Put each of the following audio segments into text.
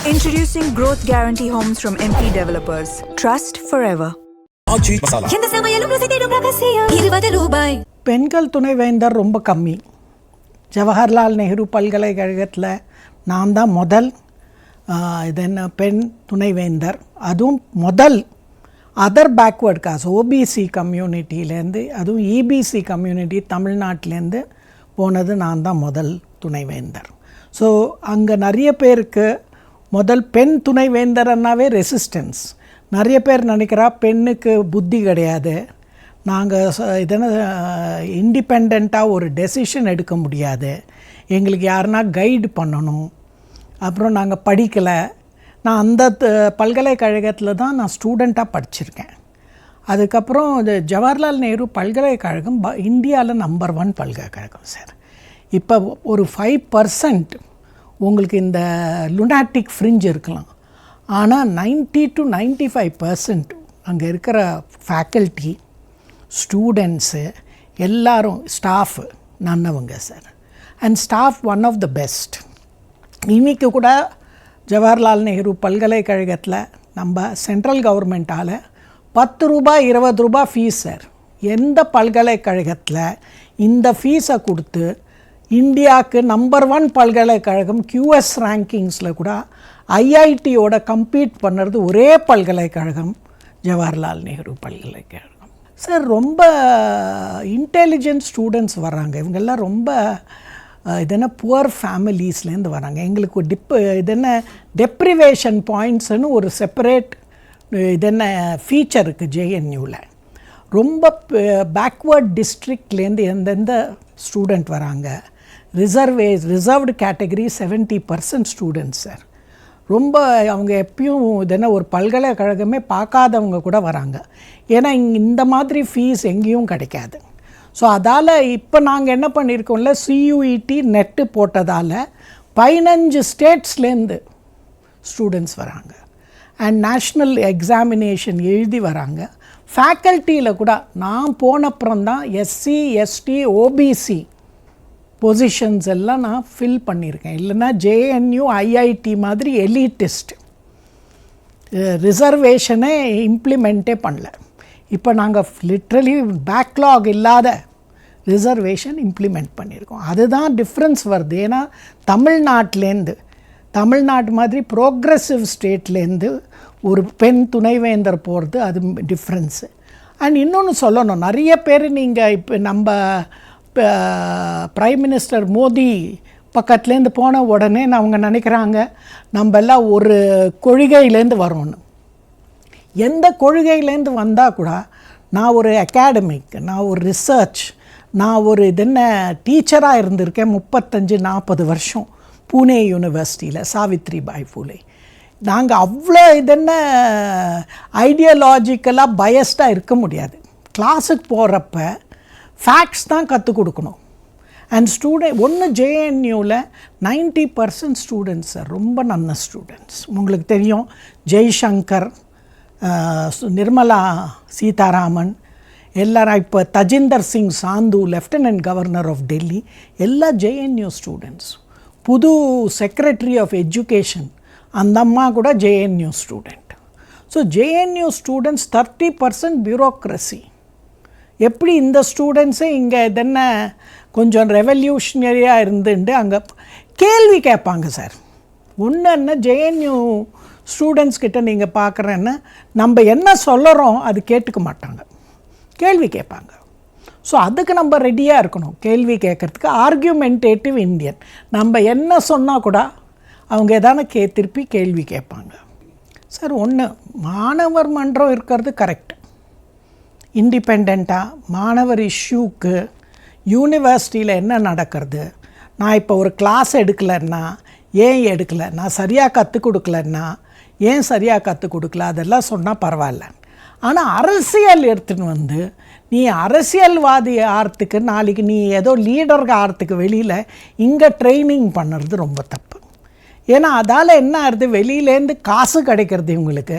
Introducing Growth Guarantee Homes from MP Developers. Trust forever. இந்த சமையலும் ருசி தேடும் ரகசியம் ₹20. பெண்கள் துணைவேந்தர் ரொம்ப கம்மி. ஜவஹர்லால் நேரு பல்கலைக்கழகத்தில் நான் தான் முதல் பெண் துணைவேந்தர். அதுவும் முதல் அதர் பேக்வேர்ட் காஸ்ட் ஓபிசி கம்யூனிட்டியிலேருந்து, அதுவும் இபிசி கம்யூனிட்டி தமிழ்நாட்டிலேருந்து போனது நான் தான் முதல் துணைவேந்தர். ஸோ அங்கே நிறைய பேருக்கு முதல் பெண் துணைவேந்தர்னாவே ரெசிஸ்டன்ஸ். நிறைய பேர் நினைக்கிறா பெண்ணுக்கு புத்தி கிடையாது, நாங்கள் இண்டிபெண்ட்டாக ஒரு டெசிஷன் எடுக்க முடியாது, எங்களுக்கு யாருன்னா கைடு பண்ணணும், அப்புறம் நாங்கள் படிக்கலை. நான் அந்த பல்கலைக்கழகத்தில் தான் நான் ஸ்டூடெண்ட்டாக படிச்சிருக்கேன். அதுக்கப்புறம் ஜவஹர்லால் நேரு பல்கலைக்கழகம் இந்தியாவில் நம்பர் 1 பல்கலைக்கழகம் சார். இப்போ ஒரு 5% உங்களுக்கு இந்த லுனாட்டிக் ஃப்ரிஞ்ச் இருக்கலாம், ஆனால் 90 to 95% அங்கே இருக்கிற ஃபேக்கல்ட்டி, ஸ்டூடெண்ட்ஸு எல்லாரும் ஸ்டாஃபு நல்லவங்க சார். And staff one of the best. இன்றைக்கி கூட ஜவஹர்லால் நேரு பல்கலைக்கழகத்தில் நம்ம சென்ட்ரல் கவர்மெண்ட்டால் ₹10 ₹20 ஃபீஸ் சார். எந்த பல்கலைக்கழகத்தில் இந்த ஃபீஸை கொடுத்து இந்தியாவுக்கு நம்பர் 1 பல்கலைக்கழகம் QS ரேங்கிங்ஸில் கூட ஐஐடியோட கம்பீட் பண்ணுறது ஒரே பல்கலைக்கழகம் ஜவஹர்லால் நேரு பல்கலைக்கழகம் சார். ரொம்ப இன்டெலிஜென்ட் ஸ்டூடெண்ட்ஸ் வராங்க. இவங்கெல்லாம் ரொம்ப புவர் ஃபேமிலிஸ்லேருந்து வராங்க. எங்களுக்கு டெப்ரிவேஷன் பாயிண்ட்ஸ்னு ஒரு செப்பரேட் ஃபீச்சர் இருக்குது ஜேஎன்யூவில். ரொம்ப பேக்வேர்ட் டிஸ்ட்ரிக்ட்லேருந்து எந்தெந்த ஸ்டூடெண்ட் வராங்க. Reserved category 70% students sir. ரொம்ப அவங்க எப்பயும் ஒரு பல்கலைக்கழகமே பார்க்காதவங்க கூட வராங்க. ஏன்னா இந்த மாதிரி ஃபீஸ் எங்கேயும் கிடைக்காது. ஸோ அதால் இப்போ நாங்கள் என்ன பண்ணியிருக்கோம்ல, CUET நெட்டு போட்டதால் 15 ஸ்டேட்ஸ்லேருந்து ஸ்டூடெண்ட்ஸ் வராங்க. அண்ட் நேஷ்னல் எக்ஸாமினேஷன் எழுதி வராங்க. ஃபேக்கல்ட்டியில் கூட நான் போனப்புறம்தான் SC ST OBC பொசிஷன்ஸ் எல்லாம் நான் ஃபில் பண்ணியிருக்கேன். இல்லைன்னா JNU IIT மாதிரி எலிட்டிஸ்ட் ரிசர்வேஷனே இம்ப்ளிமெண்ட்டே பண்ணல. இப்போ நாங்கள் லிட்ரலி பேக்லாக் இல்லாத ரிசர்வேஷன் இம்ப்ளிமெண்ட் பண்ணியிருக்கோம். அதுதான் டிஃப்ரென்ஸ் வருது. ஏன்னா தமிழ்நாட்டு மாதிரி ப்ரோக்ரெசிவ் ஸ்டேட்லேருந்து ஒரு பெண் துணைவேந்தர் போகிறது அது டிஃப்ரென்ஸு. அண்ட் இன்னொன்று சொல்லணும், நிறைய பேர் நீங்கள் இப்போ நம்ம பிரைம் மினிஸ்டர் மோடி பக்கத்துலேருந்து போன உடனே அவங்க நினைக்கிறாங்க நம்ம எல்லாம் ஒரு கொள்கையிலேருந்து வரோன்னு. எந்த கொள்கையிலேருந்து வந்தால் கூட நான் ஒரு அகாடமிக், நான் ஒரு ரிசர்ச், நான் ஒரு டீச்சராக இருந்திருக்கேன் 35-40 வருஷம் பூனே யூனிவர்சிட்டியில் சாவித்ரிபாய் பூலே. நாங்கள் அவ்வளோ ஐடியாலஜிக்கலாக பயஸ்டாக இருக்க முடியாது. கிளாஸுக்கு போகிறப்ப ஃபேக்ட்ஸ் தான் கற்றுக் கொடுக்கணும். அண்ட் ஒன்று JNUவில் 90% ஸ்டூடெண்ட்ஸ் சார் ரொம்ப நல்ல ஸ்டூடெண்ட்ஸ். உங்களுக்கு தெரியும், ஜெய்சங்கர், நிர்மலா சீதாராமன் எல்லாரும், இப்போ Tajinder Singh Sandhu lieutenant governor of Delhi, எல்லா JNU ஸ்டூடெண்ட்ஸ். புது செக்ரட்டரி ஆஃப் எஜுகேஷன் அந்த அம்மா கூட JNU student. So JNU students 30% bureaucracy. எப்படி இந்த ஸ்டூடெண்ட்ஸே இங்கே கொஞ்சம் ரெவல்யூஷனரியாக இருந்துட்டு அங்கே கேள்வி கேட்பாங்க சார். ஒன்று JNU ஸ்டூடெண்ட்ஸ் கிட்ட நீங்கள் பார்க்குறேன்னா நம்ம என்ன சொல்லுறோம் அது கேட்டுக்க மாட்டாங்க, கேள்வி கேட்பாங்க. ஸோ அதுக்கு நம்ம ரெடியாக இருக்கணும் கேள்வி கேட்குறதுக்கு. ஆர்கியூமெண்டேட்டிவ் இந்தியன், நம்ம என்ன சொன்னால் கூட அவங்க எதான திருப்பி கேள்வி கேட்பாங்க சார். ஒன்று, மாணவர் மன்றம் இருக்கிறது கரெக்ட். இண்டிபெண்ட்டாக மாணவர் இஷ்யூக்கு யூனிவர்சிட்டியில் என்ன நடக்கிறது, நான் இப்போ ஒரு கிளாஸ் எடுக்கலைன்னா ஏன் எடுக்கலை, நான் சரியாக கற்றுக் கொடுக்கலன்னா ஏன் சரியாக கற்றுக் கொடுக்கல, அதெல்லாம் சொன்னால் பரவாயில்ல. ஆனால் அரசியல் எடுத்துன்னு நீ அரசியல்வாதி ஆகிறதுக்கு, நாளைக்கு நீ ஏதோ லீடருக்கு ஆகிறதுக்கு வெளியில் இங்கே ட்ரைனிங் பண்ணுறது ரொம்ப தப்பு. ஏன்னா அதால் என்ன ஆகுது, வெளியிலேருந்து காசு கிடைக்கிறது, இவங்களுக்கு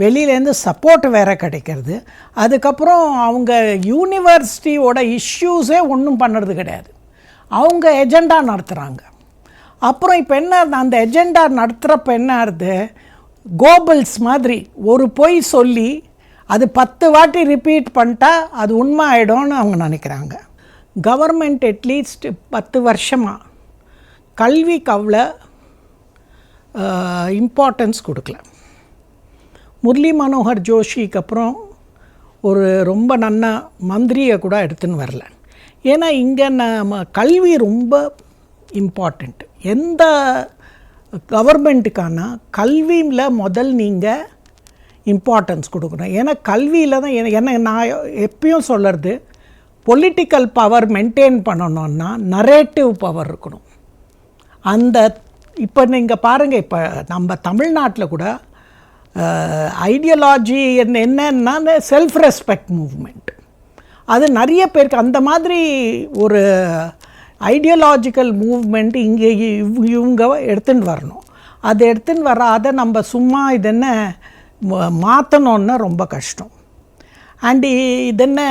வெளியிலேருந்து சப்போர்ட் வேறு கிடைக்கிறது. அதுக்கப்புறம் அவங்க யூனிவர்சிட்டியோட இஷ்யூஸே ஒன்றும் பண்ணுறது கிடையாது, அவங்க எஜெண்டா நடத்துகிறாங்க. அப்புறம் இப்போ என்ன அந்த எஜெண்டா நடத்துகிறப்ப என்ன ஆகுது, கோபல்ஸ் மாதிரி ஒரு பொய் சொல்லி அது 10 வாட்டி ரிப்பீட் பண்ணிட்டா அது உண்மை ஆகிடும்னு அவங்க நினைக்கிறாங்க. கவர்மெண்ட் அட்லீஸ்ட் 10 வருஷமாக கல்விக்கு அவ்வளோ இம்பார்ட்டன்ஸ் கொடுக்கல. முரளி மனோகர் ஜோஷிக்கு அப்புறம் ஒரு ரொம்ப நல்ல மந்திரியை கூட எடுத்துன்னு வரல. ஏன்னா இங்கே நம்ம கல்வி ரொம்ப இம்பார்ட்டண்ட். எந்த கவர்மெண்ட்டுக்கான கல்வியில் முதல் நீங்கள் இம்பார்ட்டன்ஸ் கொடுக்கணும். ஏன்னா கல்வியில் தான் ஏன்னா நான் எப்பயும் சொல்கிறது, பொலிட்டிக்கல் பவர் மெயின்டைன் பண்ணணுன்னா நரேட்டிவ் பவர் இருக்கணும். அந்த இப்போ நீங்கள் பாருங்கள், இப்போ நம்ம தமிழ்நாட்டில் கூட ஐடியாலஜி என்னன்னா செல்ஃப் ரெஸ்பெக்ட் மூவ்மெண்ட். அது நிறைய பேருக்கு அந்த மாதிரி ஒரு ஐடியாலஜிக்கல் மூவ்மெண்ட் இங்கே இவங்க எடுத்துன்னு வரணும். அதை எடுத்துன்னு வர அதை நம்ம சும்மா இதென்ன மாற்றணுன்னா ரொம்ப கஷ்டம். அண்டு இதென்ன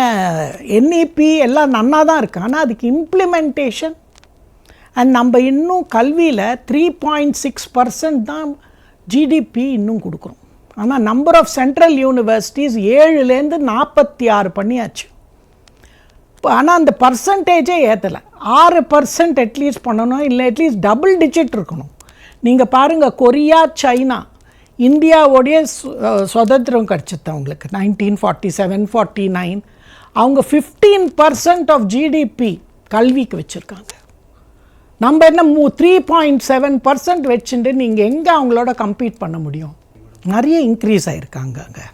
என்இபி எல்லாம் நன்னா தான் இருக்குது, ஆனால் அதுக்கு இம்ப்ளிமெண்டேஷன் அண்ட் நம்ம இன்னும் கல்வியில் 3.6% தான் ஜிடிபி இன்னும் கொடுக்குறோம். ஆனால் நம்பர் ஆஃப் சென்ட்ரல் யூனிவர்சிட்டிஸ் 7லேருந்து 46 பண்ணியாச்சு. ஆனால் அந்த பர்சன்டேஜே ஏற்றலை. 6% அட்லீஸ்ட் பண்ணணும், இல்லை அட்லீஸ்ட் டபுள் டிஜிட் இருக்கணும். நீங்கள் பாருங்கள், கொரியா, சைனா, இந்தியாவோடைய சுதந்திரம் கிடச்சிது அவங்களுக்கு 1947-49. அவங்க 15% ஆஃப் ஜிடிபி கல்விக்கு வச்சுருக்காங்க. நம்ம என்ன 3.7% வச்சுட்டு நீங்கள் எங்கே அவங்களோட கம்பீட் பண்ண முடியும்? நிறைய இன்க்ரீஸ் ஆகிருக்காங்க அங்கே.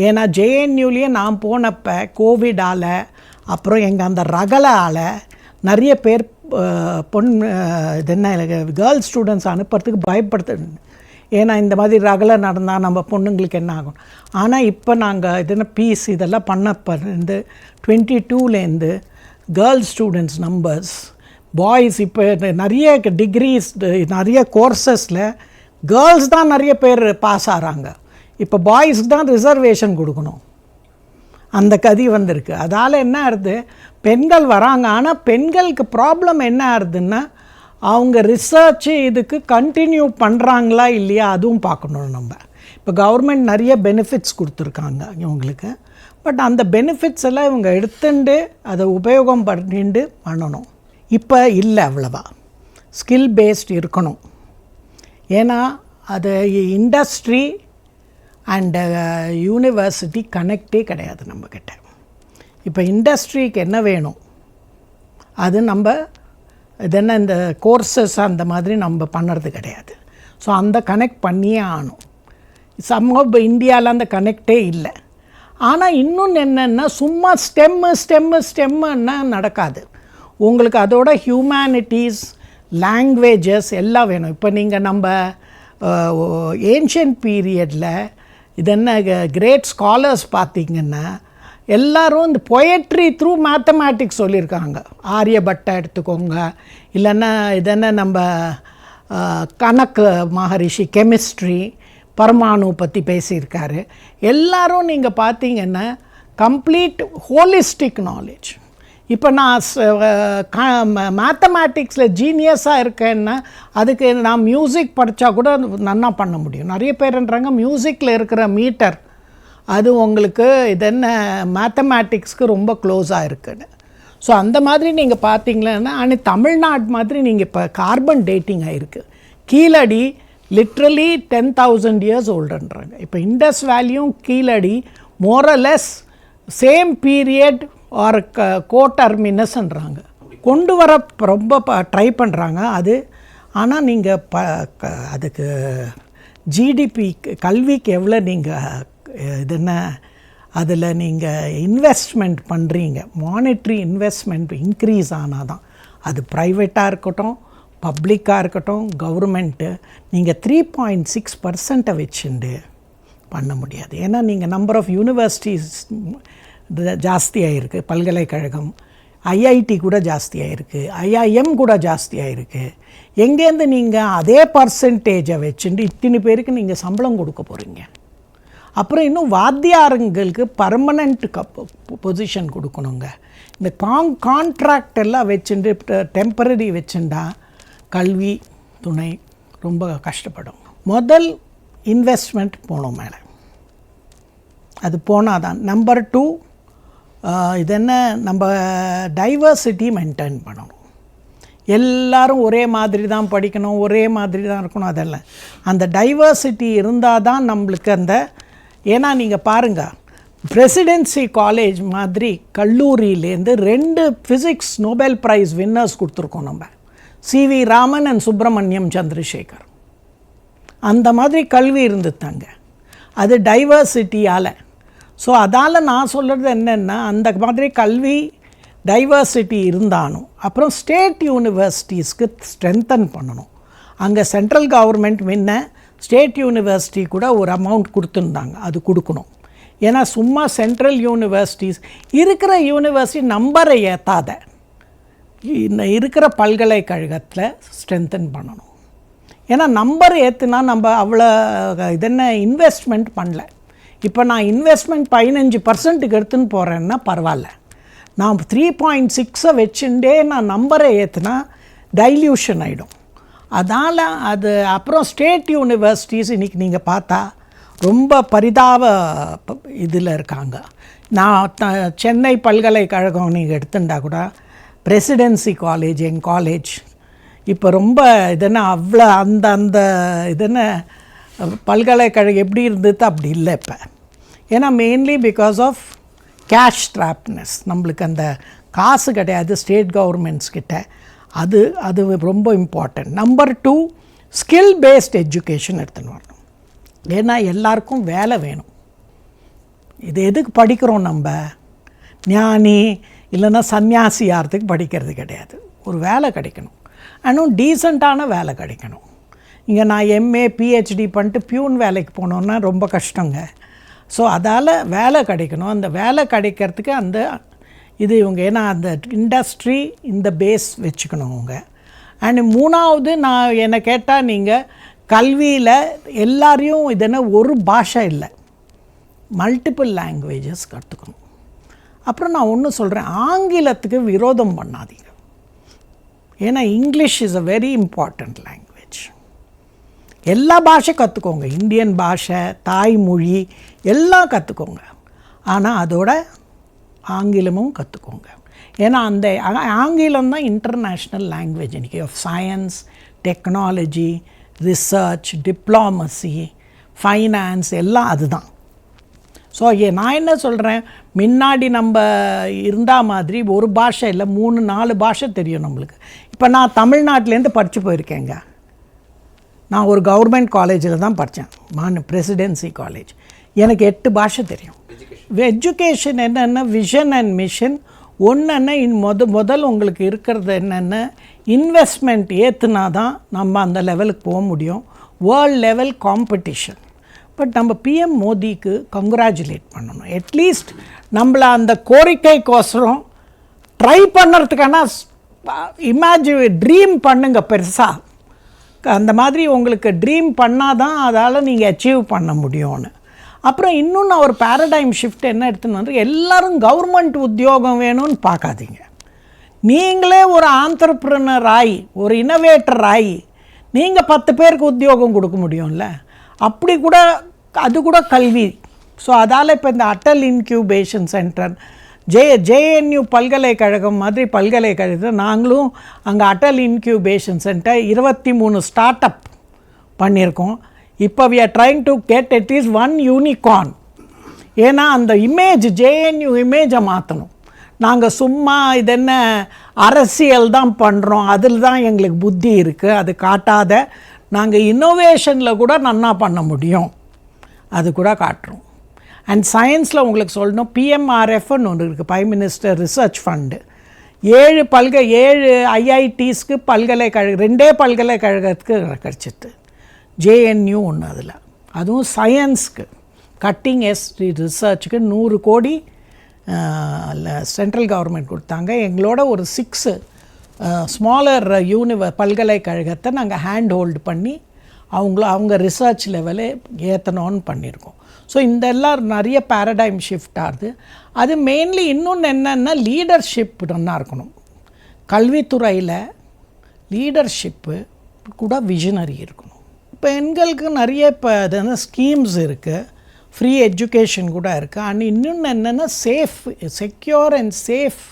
ஏன்னா ஜேஎன்யூலேயே நான் போனப்போ கோவிடால், அப்புறம் எங்கள் அந்த ரகலால் நிறைய பேர் இது என்ன கேர்ள்ஸ் ஸ்டூடெண்ட்ஸ் அனுப்புறதுக்கு பயப்படுத்து. ஏன்னா இந்த மாதிரி ரகலை நடந்தால் நம்ம பொண்ணுங்களுக்கு என்ன ஆகும். ஆனால் இப்போ நாங்கள் இது என்ன பீஸ் இதெல்லாம் பண்ணப்போருந்து 22லேருந்து கேர்ள்ஸ் ஸ்டூடெண்ட்ஸ் நம்பர்ஸ், பாய்ஸ் இப்போ நிறைய டிகிரிஸ் நிறைய கோர்சஸில் கேர்ள்ஸ் தான் நிறைய பேர் பாஸ் ஆகிறாங்க. இப்போ பாய்ஸ்க்கு தான் ரிசர்வேஷன் கொடுக்கணும், அந்த கதி வந்திருக்கு. அதால் என்ன ஆகுது, பெண்கள் வராங்க. ஆனால் பெண்களுக்கு ப்ராப்ளம் என்ன ஆகுதுன்னா, அவங்க ரிசர்ச்சு இதுக்கு கண்டினியூ பண்ணுறாங்களா இல்லையா அதுவும் பார்க்கணும் நம்ம. இப்போ கவர்மெண்ட் நிறைய பெனிஃபிட்ஸ் கொடுத்துருக்காங்க இவங்களுக்கு. பட் அந்த பெனிஃபிட்ஸ் எல்லாம் இவங்க எடுத்துட்டு அதை உபயோகம் பண்ணிட்டு பண்ணணும். இப்போ இல்லை, அவ்வளவா ஸ்கில் பேஸ்ட் இருக்கணும். ஏன்னா அது இண்டஸ்ட்ரி அண்டு யூனிவர்சிட்டி கனெக்டே கிடையாது நம்மக்கிட்ட. இப்போ இண்டஸ்ட்ரிக்கு என்ன வேணும் அது நம்ம இதென்ன இந்த கோர்சஸ் அந்த மாதிரி நம்ம பண்ணுறது கிடையாது. ஸோ அந்த கனெக்ட் பண்ணியே ஆகணும். இப்போ இந்தியாவில் அந்த கனெக்டே இல்லை. ஆனால் இன்னொன்று என்னென்னா, சும்மா ஸ்டெம்முன்னா நடக்காது. உங்களுக்கு அதோட ஹியூமனிட்டிஸ், லாங்குவேஜஸ் எல்லாம் வேணும். இப்போ நீங்கள் நம்ம ஏன்ஷியன்ட் பீரியடில் இதென்ன கிரேட் ஸ்காலர்ஸ் பார்த்திங்கன்னா எல்லோரும் இந்த பொயட்ரி த்ரூ மேத்தமேட்டிக்ஸ் சொல்லியிருக்காங்க. ஆரியபட்டா எடுத்துக்கோங்க, இல்லைன்னா இதென்ன நம்ம கணக்கு மகரிஷி கெமிஸ்ட்ரி, பரமாணு பற்றி பேசியிருக்காரு. எல்லோரும் நீங்கள் பார்த்தீங்கன்னா கம்ப்ளீட் ஹோலிஸ்டிக் நாலேஜ். இப்போ நான் மேத்தமேட்டிக்ஸில் ஜீனியஸாக இருக்கேன்னா அதுக்கு நான் மியூசிக் படித்தா கூட நன்னா பண்ண முடியும். நிறைய பேர்ன்றாங்க மியூசிக்கில் இருக்கிற மீட்டர் அது உங்களுக்கு இதென்ன மேத்தமேட்டிக்ஸ்க்கு ரொம்ப க்ளோஸாக இருக்குன்னு. ஸோ அந்த மாதிரி நீங்கள் பார்த்தீங்களன்னா, ஆனால் தமிழ்நாடு மாதிரி நீங்கள் இப்போ கார்பன் டேட்டிங் ஆகிருக்கு. கீழடி லிட்ரலி 10,000 இயர்ஸ் ஓல்டுன்றாங்க. இப்போ இண்டஸ் வேல்யூம் கீழடி மோரலெஸ் சேம் பீரியட் ஆர் கோட்டர்மினஸ்ன்றாங்க. கொண்டு வர ரொம்ப ட்ரை பண்ணுறாங்க அது. ஆனால் நீங்கள் அதுக்கு ஜிடிபி கல்விக்கு எவ்வளோ நீங்கள் இதுன்னா அதில் நீங்கள் இன்வெஸ்ட்மெண்ட் பண்ணுறீங்க, மானிட்ரி இன்வெஸ்ட்மெண்ட் இன்க்ரீஸ் ஆனால் தான் அது ப்ரைவேட்டாக இருக்கட்டும் பப்ளிக்காக இருக்கட்டும் கவர்மெண்ட்டு நீங்கள் 3.6% வச்சுட்டு பண்ண முடியாது. ஏன்னா நீங்கள் நம்பர் ஆஃப் யூனிவர்சிட்டிஸ் ஜாஸ்தியாக இருக்குது, பல்கலைக்கழகம் ஐஐடி கூட ஜாஸ்தியாக இருக்குது, ஐஐஎம் கூட ஜாஸ்தியாக இருக்குது. எங்கேருந்து நீங்கள் அதே பர்சன்டேஜை வச்சுட்டு இத்தனை பேருக்கு நீங்கள் சம்பளம் கொடுக்க போகிறீங்க? அப்புறம் இன்னும் வாத்தியாரங்களுக்கு பர்மனண்ட் பொசிஷன் கொடுக்கணுங்க. இந்த கான்ட்ராக்ட் எல்லாம் வச்சுட்டு டெம்பரரி வச்சுட்டா கல்வி துணை ரொம்ப கஷ்டப்படும். முதல் இன்வெஸ்ட்மெண்ட் போகணும் மேலே, அது போனால் தான். நம்பர் 2 இது என்ன, நம்ம டைவர்சிட்டி மெயின்டைன் பண்ணணும். எல்லாரும் ஒரே மாதிரி தான் படிக்கணும், ஒரே மாதிரி தான் இருக்கணும், அதெல்லாம். அந்த டைவர்சிட்டி இருந்தால் தான் நம்மளுக்கு அந்த, ஏன்னா நீங்கள் பாருங்கள், பிரசிடென்சி காலேஜ் மாதிரி கல்லூரியிலேருந்து 2 ஃபிசிக்ஸ் நோபல் ப்ரைஸ் வின்னர்ஸ் கொடுத்துருக்கோம் நம்ம, சிவி ராமன் அண்ட் சுப்பிரமணியம் சந்திரசேகர். அந்த மாதிரி கல்வி இருந்துட்டாங்க, அது டைவர்சிட்டியால். ஸோ அதால் நான் சொல்கிறது என்னென்னா, அந்த மாதிரி கல்வி டைவர்சிட்டி இருந்தாலும் அப்புறம் ஸ்டேட் யூனிவர்சிட்டிஸ்க்கு ஸ்ட்ரென்தன் பண்ணணும். அங்கே சென்ட்ரல் கவர்மெண்ட் முன்ன ஸ்டேட் யூனிவர்சிட்டி கூட ஒரு அமௌண்ட் கொடுத்துருந்தாங்க, அது கொடுக்கணும். ஏன்னா சும்மா சென்ட்ரல் யூனிவர்சிட்டிஸ் இருக்கிற யூனிவர்சிட்டி நம்பரை ஏற்றாத இருக்கிற பல்கலைக்கழகத்தில் ஸ்ட்ரென்தன் பண்ணணும். ஏன்னா நம்பர் ஏற்றுனா நம்ம அவ்வளோ இதென்ன இன்வெஸ்ட்மெண்ட் பண்ணல. இப்போ நான் இன்வெஸ்ட்மெண்ட் 15% எடுத்துன்னு போகிறேன்னா பரவாயில்ல, நான் 3.6 வச்சுட்டே நான் நம்பரை ஏற்றுனா டைல்யூஷன் ஆகிடும். அதனால் அது அப்புறம் ஸ்டேட் யூனிவர்சிட்டிஸ் இன்றைக்கி நீங்கள் பார்த்தா ரொம்ப பரிதாப இதில் இருக்காங்க. நான் சென்னை பல்கலைக்கழகம் நீங்கள் எடுத்துட்டா கூட பிரசிடென்சி காலேஜ், என் காலேஜ் இப்போ ரொம்ப இதென்ன அவ்வளோ அந்த இதென்ன பல்கலைக்கழகம் எப்படி இருந்தது அப்படி இல்லை இப்போ. ஏன்னா மெயின்லி பிகாஸ் ஆஃப் கேஷ் ட்ராப்னஸ், நம்மளுக்கு அந்த காசு கிடையாது ஸ்டேட் கவர்மெண்ட்ஸ் கிட்ட, அது ரொம்ப important. Number 2 skill paste education எடுத்துன்னு வரணும். ஏன்னா எல்லாருக்கும் வேலை வேணும். இது எதுக்கு படிக்கிறோம் நம்ம, ஞானி இல்லைன்னா சன்னியாசி ஆகிறதுக்கு படிக்கிறது கிடையாது, ஒரு வேலை கிடைக்கணும், ஆனால் டீசெண்டான வேலை கிடைக்கணும். இங்கே நான் எம்ஏ பிஹெச்டி பண்ணிட்டு பியூன் வேலைக்கு போனோன்னா ரொம்ப கஷ்டங்க. ஸோ அதால் வேலை கிடைக்கணும். அந்த வேலை கிடைக்கிறதுக்கு அந்த இது இவங்க, ஏன்னா அந்த இண்டஸ்ட்ரி இந்த பேஸ் வச்சுக்கணும் அவங்க. அண்ட் 3வது நான் என்னை கேட்டால், நீங்கள் கல்வியில் எல்லாரையும் இதென்ன ஒரு பாஷை இல்லை, மல்டிபிள் லாங்குவேஜஸ் கற்றுக்கணும். அப்புறம் நான் ஒன்று சொல்கிறேன், ஆங்கிலத்துக்கு விரோதம் பண்ணாதீங்க. ஏன்னா English is a very important language. எல்லா பாஷை கற்றுக்கோங்க, இந்தியன் பாஷை, தாய்மொழி எல்லாம் கற்றுக்கோங்க, ஆனால் அதோட ஆங்கிலமும் கற்றுக்கோங்க. ஏன்னா அந்த ஆங்கிலம் தான் இன்டர்நேஷ்னல் லாங்குவேஜ் இன்றைக்கி of science, technology, research, diplomacy, finance எல்லாம் அதுதான். ஸோ நான் என்ன சொல்கிறேன், முன்னாடி நம்ம இருந்தால் மாதிரி ஒரு பாஷை இல்லை, 3-4 பாஷை தெரியும் நம்மளுக்கு. இப்போ நான் தமிழ்நாட்டிலேருந்து படித்து போயிருக்கேங்க. நான் ஒரு கவர்மெண்ட் காலேஜில் தான் படித்தேன், பிரசிடென்சி காலேஜ். எனக்கு 8 பாஷை தெரியும். எஜுகேஷன் என்னென்ன, விஷன் அண்ட் மிஷன் ஒன்றுன்னா முதல் உங்களுக்கு இருக்கிறது என்னென்ன, இன்வெஸ்ட்மெண்ட் ஏற்றுனா தான் நம்ம அந்த லெவலுக்கு போக முடியும், வேர்ல்ட் லெவல் காம்படிஷன். பட் நம்ம பிஎம் மோடிக்கு கங்க்ராச்சுலேட் பண்ணணும். அட்லீஸ்ட் நம்மளை அந்த கோரிக்கைக்கோசரம் ட்ரை பண்ணுறதுக்கான ட்ரீம் பண்ணுங்க பெருசாக. அந்த மாதிரி உங்களுக்கு ட்ரீம் பண்ணால் தான் அதால் நீங்கள் அச்சீவ் பண்ண முடியும்னு. அப்புறம் இன்னும் நான் ஒரு பேரடைம் ஷிஃப்ட் என்ன எடுத்துன்னு வந்து, எல்லோரும் கவர்மெண்ட் உத்தியோகம் வேணும்னு பார்க்காதீங்க. நீங்களே ஒரு ஆண்டர்ப்ரனர் ஆகி, ஒரு இனோவேட்டர் ஆகி, நீங்கள் 10 பேருக்கு உத்தியோகம் கொடுக்க முடியும்ல, அப்படி கூட அது கூட கல்வி. ஸோ அதால் இப்போ இந்த அட்டல் இன்க்யூபேஷன் சென்டர், ஜேஎன்யூ பல்கலைக்கழகம் மாதிரி பல்கலைக்கழகத்தில் நாங்களும் அங்கே Atal incubation centre 23 start up பண்ணியிருக்கோம். இப்போ we are trying to get at least 1 unicorn. ஏன்னா அந்த இமேஜ், ஜேஎன்யூ இமேஜை மாற்றணும். நாங்கள் சும்மா இதென்ன அரசியல் தான் பண்ணுறோம், அதில் தான் எங்களுக்கு புத்தி இருக்குது, அது காட்டாத நாங்கள் இன்னோவேஷனில் கூட நன்னா பண்ண முடியும், அது கூட காட்டுறோம். அண்ட் சயின்ஸில் உங்களுக்கு சொல்லணும், பிஎம்ஆர்எஃப்னு ஒன்று இருக்குது, பிரைம் மினிஸ்டர் ரிசர்ச் ஃபண்டு. 7 ஐஐடிஸ்க்கு பல்கலைக்கழகம், 2 பல்கலைக்கழகத்துக்கு கிடச்சிது, ஜேஎன்யூ ஒன்று அதில். அதுவும் சயின்ஸுக்கு கட்டிங் ரிசர்ச்சுக்கு 100 கோடி சென்ட்ரல் கவர்மெண்ட் கொடுத்தாங்க. எங்களோட ஒரு 6 ஸ்மாலர் பல்கலைக்கழகத்தை நாங்கள் ஹேண்ட் ஹோல்டு பண்ணி அவங்க ரிசர்ச் லெவலே ஏற்றணும்னு பண்ணியிருக்கோம். ஸோ இந்த எல்லாம் நிறைய பேரடைம் ஷிஃப்ட் ஆகுது. அது மெயின்லி இன்னொன்று என்னென்னா, லீடர்ஷிப் நல்லா இருக்கணும் கல்வித்துறையில். லீடர்ஷிப்பு கூட விஷனரி இருக்கணும். பெண்களுக்கு நிறைய இப்போ அது ஸ்கீம்ஸ் இருக்குது, ஃப்ரீ எஜுகேஷன் கூட இருக்குது. அண்ட் இன்னொன்று என்னென்னா செக்யூர் அண்ட் சேஃப்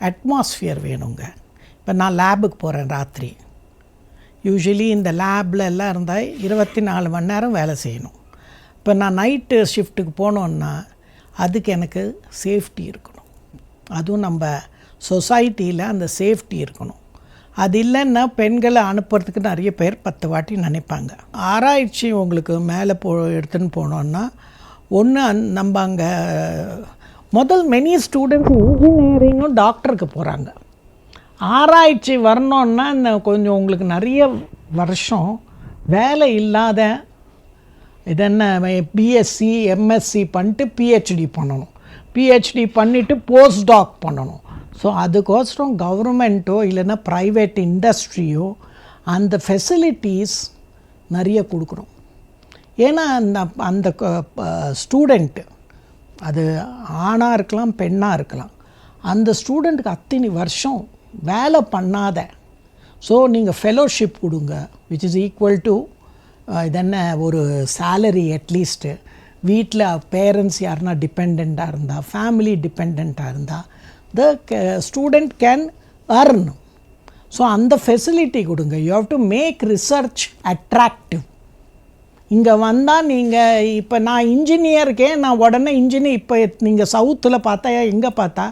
அட்மாஸ்ஃபியர் வேணுங்க. இப்போ நான் லேபுக்கு போகிறேன் ராத்திரி, யூஸ்வலி இந்த லேபில் எல்லாம் இருந்தால் 24 மணி நேரம் வேலை செய்யணும். இப்போ நான் நைட்டு ஷிஃப்ட்டுக்கு போனோன்னா அதுக்கு எனக்கு சேஃப்டி இருக்கணும். அதுவும் நம்ம சொசைட்டியில் அந்த சேஃப்டி இருக்கணும். அது இல்லைன்னா பெண்களை அனுப்புறதுக்கு நிறைய பேர் 10 வாட்டி நினைப்பாங்க. ஆராய்ச்சி உங்களுக்கு மேலே எடுத்துன்னு போனோன்னா ஒன்று நம்ம அங்கே மெனி ஸ்டூடெண்ட்ஸ் இன்ஜினியரிங்கும் டாக்டருக்கு போகிறாங்க. ஆராய்ச்சி வரணுன்னா கொஞ்சம் உங்களுக்கு நிறைய வருஷம் வேலை இல்லாத இதென்ன பிஎஸ்சி எம்எஸ்சி பண்ணிட்டு பிஹெச்டி பண்ணணும், பிஹெச்டி பண்ணிவிட்டு போஸ்ட் டாக் பண்ணணும். ஸோ அதுக்கோசரம் கவர்மெண்ட்டோ இல்லைன்னா ப்ரைவேட் இண்டஸ்ட்ரியோ அந்த ஃபெசிலிட்டிஸ் நிறைய கொடுக்கணும். ஏன்னா அந்த ஸ்டூடெண்ட்டு அது ஆணாக இருக்கலாம் பெண்ணாக இருக்கலாம், அந்த ஸ்டூடெண்ட்டுக்கு அத்தனை வருஷம் வேலை பண்ணாத. ஸோ நீங்கள் ஃபெலோஷிப் கொடுங்க, விச் இஸ் ஈக்குவல் டு இதென்ன ஒரு சேலரி. அட்லீஸ்ட்டு வீட்டில் பேரண்ட்ஸ் யாருன்னா டிபெண்ட்டாக இருந்தால், ஃபேமிலி டிபெண்ட்டாக இருந்தால் the student can earn. So அந்த ஃபெசிலிட்டி கொடுங்க. You have to make research attractive. இங்கே வந்தால் நீங்கள் இப்போ நான் இன்ஜினியருக்கே நான் உடனே இன்ஜினியர் இப்போ நீங்கள் சவுத்தில் பார்த்தா எங்கே பார்த்தா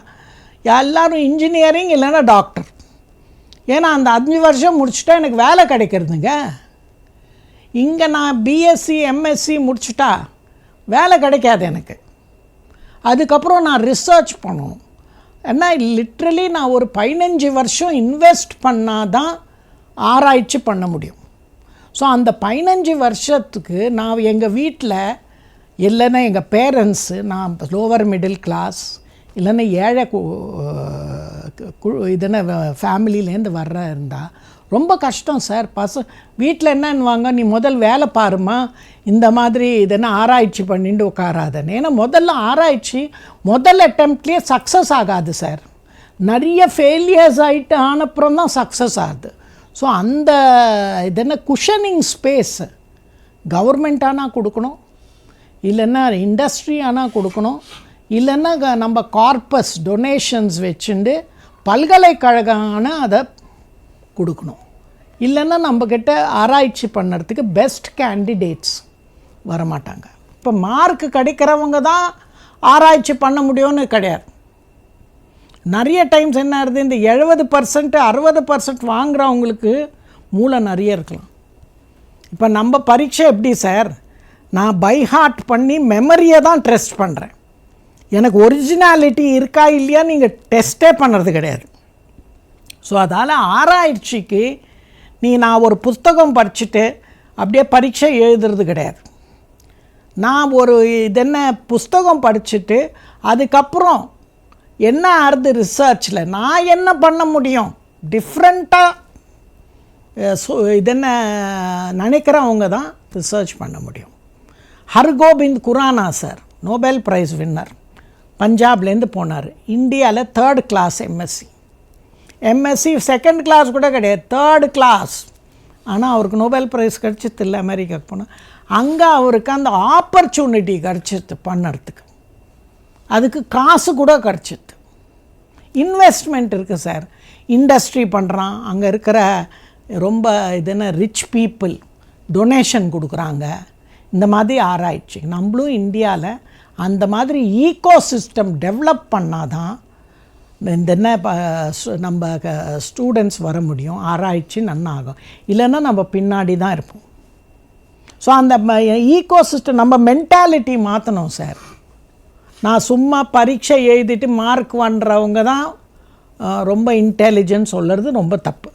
எல்லோரும் இன்ஜினியரிங் இல்லைன்னா டாக்டர். ஏன்னா அந்த 5 வருஷம் முடிச்சுட்டா எனக்கு வேலை கிடைக்கிறதுங்க. இங்கே நான் பிஎஸ்சி எம்எஸ்சி முடிச்சுட்டா வேலை கிடைக்காது எனக்கு. அதுக்கப்புறம் நான் ரிசர்ச் பண்ணணும். ஏன்னா லிட்ரலி நான் ஒரு 15 வருஷம் இன்வெஸ்ட் பண்ணால் தான் ஆராய்ச்சி பண்ண முடியும். ஸோ அந்த 15 வருஷத்துக்கு நான் எங்கள் வீட்டில் இல்லைன்னா எங்கள் பேரண்ட்ஸு, நான் லோவர் மிடில் கிளாஸ் இல்லைன்னா ஏழை இதென்ன ஃபேமிலியிலேருந்து வர்ற இருந்தால் ரொம்ப கஷ்டம் சார். வீட்டில் என்னன்னுவாங்க, நீ முதல் வேலை பாருமா, இந்த மாதிரி இதென்ன ஆராய்ச்சி பண்ணிட்டு உட்காராதன்னு. ஏன்னா முதல்ல ஆராய்ச்சி முதல் அட்டெம்ப்ட்லேயே சக்ஸஸ் ஆகாது சார். நிறைய ஃபெயிலியர்ஸ் ஆகிட்டு ஆனப்புறம் தான் சக்ஸஸ் ஆகுது. ஸோ அந்த இதென்ன குஷனிங் ஸ்பேஸ் கவர்மெண்ட் ஆனால் கொடுக்கணும், இல்லைன்னா இண்டஸ்ட்ரி ஆனால் கொடுக்கணும், இல்லைன்னா நம்ம கார்பஸ் டொனேஷன்ஸ் வச்சுட்டு பல்கலைக்கழகம் ஆனால் அதை கொடுக்கணும். இல்லைன்னா நம்மக்கிட்ட ஆராய்ச்சி பண்ணுறதுக்கு பெஸ்ட் கேண்டிடேட்ஸ் வரமாட்டாங்க. இப்போ மார்க் கிடைக்கிறவங்க தான் ஆராய்ச்சி பண்ண முடியும்னு கிடையாது. நிறைய டைம்ஸ் என்ன ஆகுது, இந்த 70% 60% வாங்குகிறவங்களுக்கு மூளை நிறைய இருக்கலாம். இப்போ நம்ம பரீட்சை எப்படி சார், நான் பை ஹார்ட் பண்ணி மெமரியை தான் டெஸ்ட் பண்ணுறேன். எனக்கு ஒரிஜினாலிட்டி இருக்கா இல்லையா நீங்கள் டெஸ்ட்டே பண்ணுறது கிடையாது. ஸோ அதால் ஆராய்ச்சிக்கு நான் ஒரு புஸ்தகம் படிச்சுட்டு அப்படியே பரீட்சை எழுதுறது கிடையாது. நான் ஒரு இதென்ன புஸ்தகம் படிச்சுட்டு அதுக்கப்புறம் என்ன ஆறுது ரிசர்ச்சில் நான் என்ன பண்ண முடியும், டிஃப்ரெண்ட்டாக இதென்ன நினைக்கிறவங்க தான் ரிசர்ச் பண்ண முடியும். Hargobind Khorana sir Nobel prize winner, பஞ்சாப்லேருந்து போனார். இந்தியாவில் 3rd class MSc 2nd class கூட கிடையாது, 3rd கிளாஸ். ஆனால் அவருக்கு நோபல் ப்ரைஸ் கிடச்சிது இல்லை, அமெரிக்காவுக்கு போனால். அங்கே அவருக்கு அந்த ஆப்பர்ச்சுனிட்டி கிடச்சிது பண்ணுறதுக்கு, அதுக்கு காசு கூட கிடச்சிது. இன்வெஸ்ட்மெண்ட் இருக்குது சார். இண்டஸ்ட்ரி பண்ணுறான், அங்கே இருக்கிற ரொம்ப இதென்ன ரிச் பீப்புள் டொனேஷன் கொடுக்குறாங்க. இந்த மாதிரி ஆராய்ச்சி நம்மளும் இந்தியாவில் அந்த மாதிரி ஈகோ சிஸ்டம் டெவலப் பண்ணால் தான் இந்த என்ன நம்ம ஸ்டூடெண்ட்ஸ் வர முடியும், ஆராய்ச்சி நன்னாகும். இல்லைன்னா நம்ம பின்னாடி தான் இருப்போம். ஸோ அந்த ஈகோ சிஸ்டம் நம்ம மென்டாலிட்டி மாற்றணும் சார். நான் சும்மா பரீட்சை எழுதிட்டு மார்க் வாங்குறவங்க தான் ரொம்ப இன்டெலிஜென்ஸ் சொல்கிறது ரொம்ப தப்பு.